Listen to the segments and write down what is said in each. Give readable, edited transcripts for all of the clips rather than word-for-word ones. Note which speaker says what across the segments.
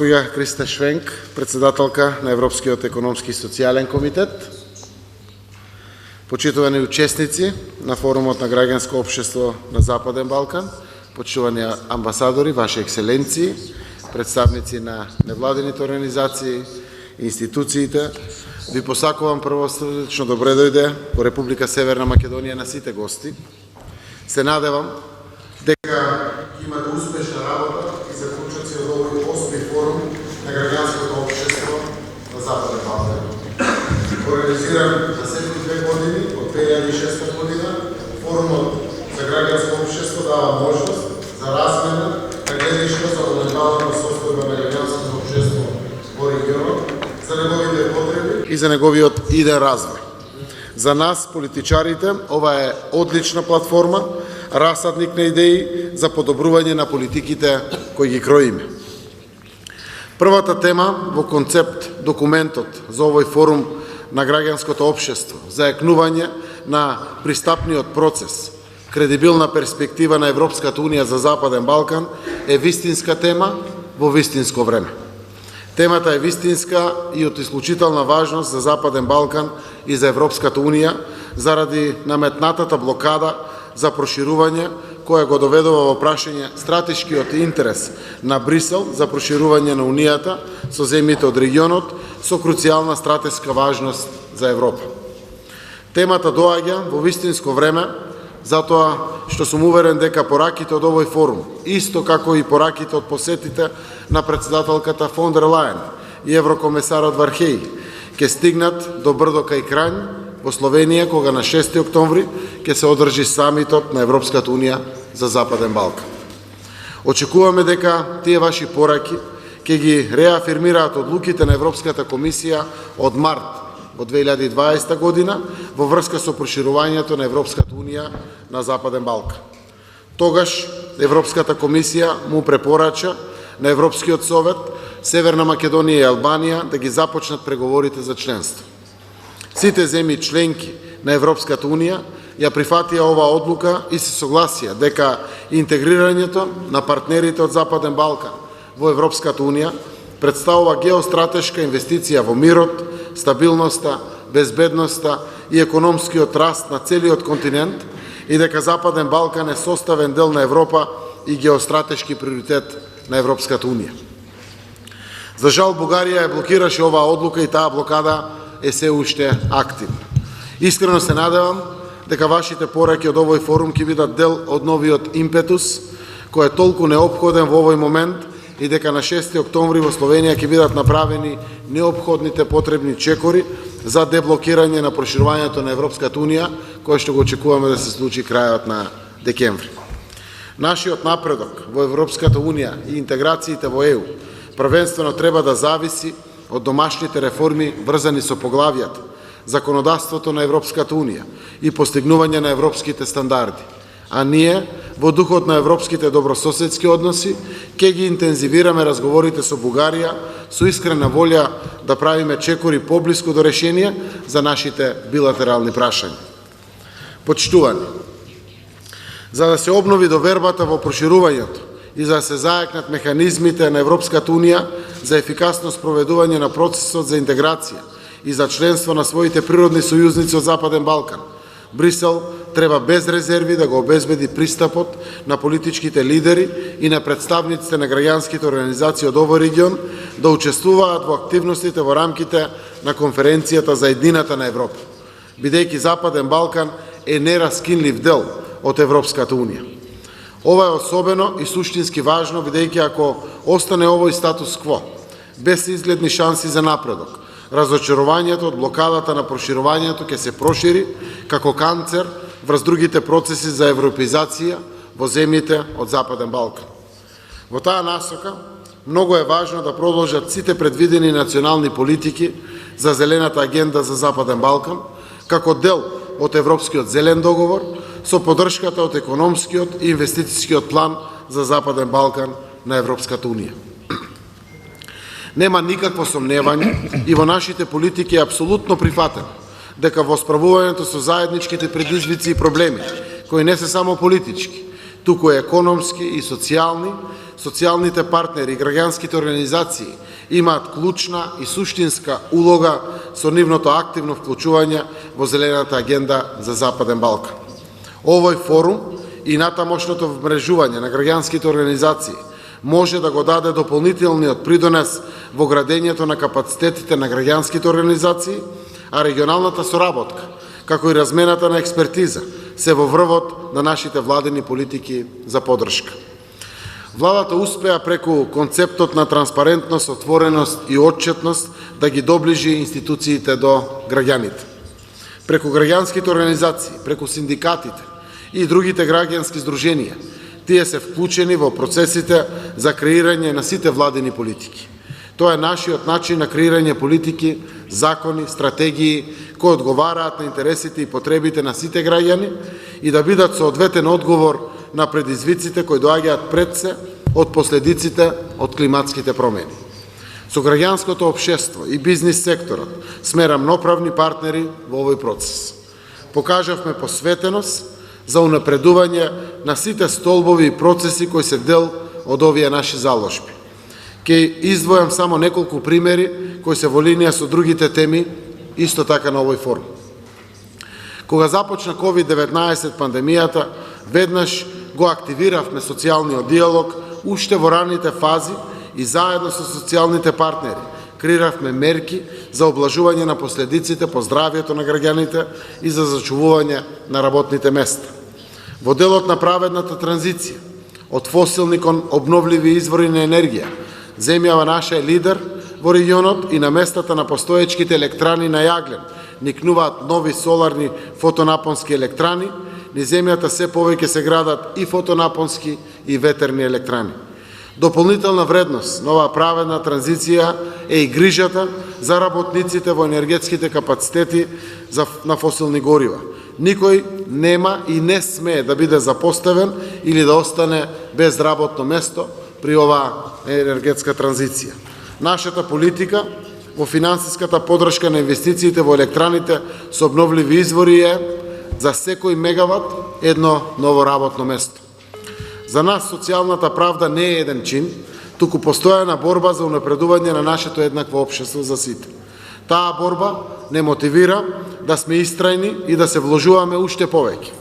Speaker 1: госпоѓа Криста Швенк, председателка на Европскиот економски и социјален комитет, почитувани учесници на форумот на граѓанско општество на Западен Балкан, почитувани амбасадори, ваши екселенции, представници на невладините организации, институциите, ви посакувам првосрдечно добре дојде во Република Северна Македонија на сите гости. Се надевам дека имате успешна работа и заклучоци од овој 8-ми форум на граѓанското општество на Западен Балкан. Организиран за секои 2 години од 2006 година, форумот за граѓанско општество дава можност за размена на гледишта за моменталната состојба на граѓанското општество во регионот, за неговите потреби и за неговиот иден развој. За нас, политичарите, ова е одлична платформа, расадник на идеи за подобрување на политиките кои ги кроиме. Првата тема во концепт документот за овој форум на граѓанското општество, зајакнување на пристапниот процес, кредибилна перспектива на Европската Унија за Западен Балкан, е вистинска тема во вистинско време. Темата е вистинска и од исклучителна важност за Западен Балкан и за Европската Унија заради наметнатата блокада за проширување која го доведува во прашање стратешкиот интерес на Брисел за проширување на Унијата со земјите од регионот со круцијална стратешка важност за Европа. Темата доаѓа во вистинско време затоа што сум уверен дека пораките од овој форум, исто како и пораките од посетите на председателката фон дер Лајен и еврокомесарот Вархеј, ќе стигнат до брдо кај Крањ во Словенија, кога на 6 октомври ќе се одржи самитот на Европската Унија за Западен Балкан. Очекуваме дека тие ваши пораки ќе ги реафирмираат одлуките на Европската комисија од март од 2020 година во врска со проширувањето на Европската Унија на Западен Балкан. Тогаш Европската комисија му препорача на Европскиот совет Северна Македонија и Албанија да ги започнат преговорите за членство. Сите земји членки на Европската Унија ја прифатија оваа одлука и се согласија дека интегрирањето на партнерите од Западен Балкан во Европската Унија представува геостратешка инвестиција во мирот, стабилноста, безбедноста и економскиот раст на целиот континент и дека Западен Балкан е составен дел на Европа и геостратешки приоритет на Европската Унија. За жал, Бугарија ја блокираше оваа одлука и таа блокада е се уште активна. Искрено се надевам дека вашите пораки од овој форум ќе бидат дел од новиот импетус, кој е толку неопходен во овој момент и дека на 6 октомври во Словенија ќе бидат направени неопходните потребни чекори за деблокирање на проширувањето на Европската Унија, кој што го очекуваме да се случи крајот на декември. Нашиот напредок во Европската Унија и интеграциите во ЕУ првенствено треба да зависи од домашните реформи врзани со поглавјата, законодавството на Европската Унија и постигнување на европските стандарди. А ние, во духот на европските добрососедски односи, ќе ги интензивираме разговорите со Бугарија со искрена волја да правиме чекори поблиску до решение за нашите билатерални прашања. Почитувани, за да се обнови довербата во проширувањето и за да се зајакнат механизмите на Европската Унија за ефикасно спроведување на процесот за интеграција и за членство на своите природни сојузници од Западен Балкан, Брисел треба без резерви да го обезбеди пристапот на политичките лидери и на представниците на граѓанските организации од овој регион да учествуваат во активностите во рамките на конференцијата за еднината на Европа, бидејќи Западен Балкан е нераскинлив дел од Европската Унија. Ова е особено и суштински важно, бидејќи ако остане овој статус кво, без изгледни шанси за напредок, разочарувањето од блокадата на проширувањето ќе се прошири како канцер врз другите процеси за европеизација во земјите од Западен Балкан. Во таа насока, многу е важно да продолжат сите предвидени национални политики за зелената агенда за Западен Балкан, како дел од Европскиот зелен договор, со поддршката од економскиот и инвестицијскиот план за Западен Балкан на Европската Унија. Нема никакво сомневање и во нашите политики е апсолутно прифатено дека во справувањето со заедничките предизвици и проблеми, кои не се само политички, туку економски и социјални, социјалните партнери и граѓанските организации имаат клучна и суштинска улога со нивното активно вклучување во зелената агенда за Западен Балкан. Овој форум и натамошното вмрежување на граѓанските организации може да го даде дополнителниот придонес во градењето на капацитетите на граѓанските организации, а регионалната соработка, како и размената на експертиза, се во врвот на нашите владени политики за поддршка. Владата успеа преку концептот на транспарентност, отвореност и отчетност да ги доближи институциите до граѓаните. Преку граѓанските организации, преку синдикатите и другите граѓански здруженија, тие се вклучени во процесите за креирање на сите владени политики. Тоа е нашиот начин на креирање политики, закони, стратегии кои одговараат на интересите и потребите на сите граѓани и да бидат соодветен одговор на предизвиците кои доаѓаат пред се од последиците од климатските промени. Со граѓанското општество и бизнис секторот сме рамноправни партнери во овој процес. Покажавме посветеност за унапредување на сите столбови и процеси кои се дел од овие наши заложби. Ке издвојам само неколку примери кои се во линија со другите теми, исто така на овој форум. Кога започна COVID-19 пандемијата, веднаш го активиравме социјалниот диалог уште во раните фази и заедно со социјалните партнери креиравме мерки за облажување на последиците по здравјето на граѓаните и за зачувување на работните места. Во делот на праведната транзиција од фосилни кон обновливи извори на енергија, земјава наша е лидер во регионот и на местата на постоечките електрани на јаглен никнуваат нови соларни фотонапонски електрани, низ земјата се повеќе се градат и фотонапонски и ветерни електрани. Дополнителна вредност на оваа праведна транзиција е и грижата за работниците во енергетските капацитети на фосилни горива. Никој нема и не смее да биде запоставен или да остане без работно место при оваа енергетска транзиција. Нашата политика во финансиската поддршка на инвестициите во електраните со обновливи извори е за секој мегават едно ново работно место. За нас социјалната правда не е еден чин, туку постојана борба за унапредување на нашето еднакво општество за сите. Таа борба не мотивира да сме истрајни и да се вложуваме уште повеќе.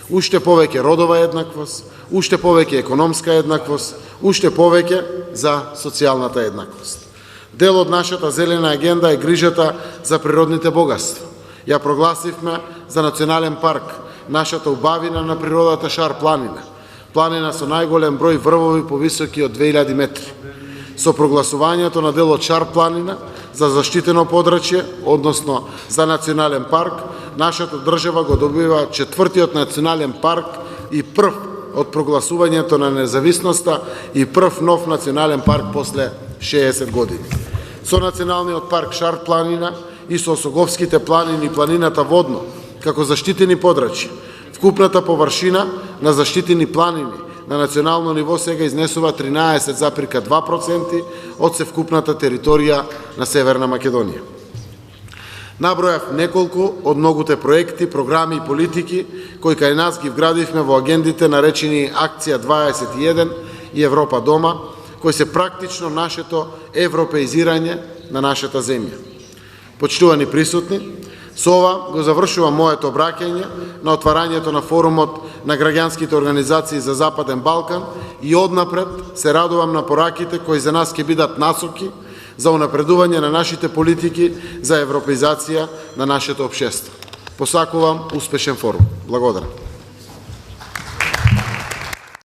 Speaker 1: Уште повеќе родова еднаквост, уште повеќе економска еднаквост, уште повеќе за социјалната еднаквост. Дел од нашата зелена агенда е грижата за природните богатства. Ја прогласивме за национален парк нашата убавина на природата Шар планина, планина со најголем број врвови повисоки од 2000 метри. Со прогласувањето на делот Шар планина за заштитено подрачје, односно за национален парк, нашата држава го добива 4-тиот национален парк и прв од прогласувањето на независноста и прв нов национален парк после 60 години. Со националниот парк Шар планина и со Осоговските планини и планината Водно како заштитени подрачја, вкупната површина на заштитени планини на национално ниво сега изнесува 13,2% од севкупната територија на Северна Македонија. Набројав неколку од многуте проекти, програми и политики кои кај нас ги вградивме во агендите наречени Акција 21 и Европа дома, кои се практично нашето европеизирање на нашата земја. Почитувани присутни, со ова го завршувам моето обраќање на отварањето на форумот на граѓанските организации за Западен Балкан и однапред се радувам на пораките кои за нас ќе бидат насоки за унапредување на нашите политики за европеизација на нашето општество. Посакувам успешен форум. Благодарам.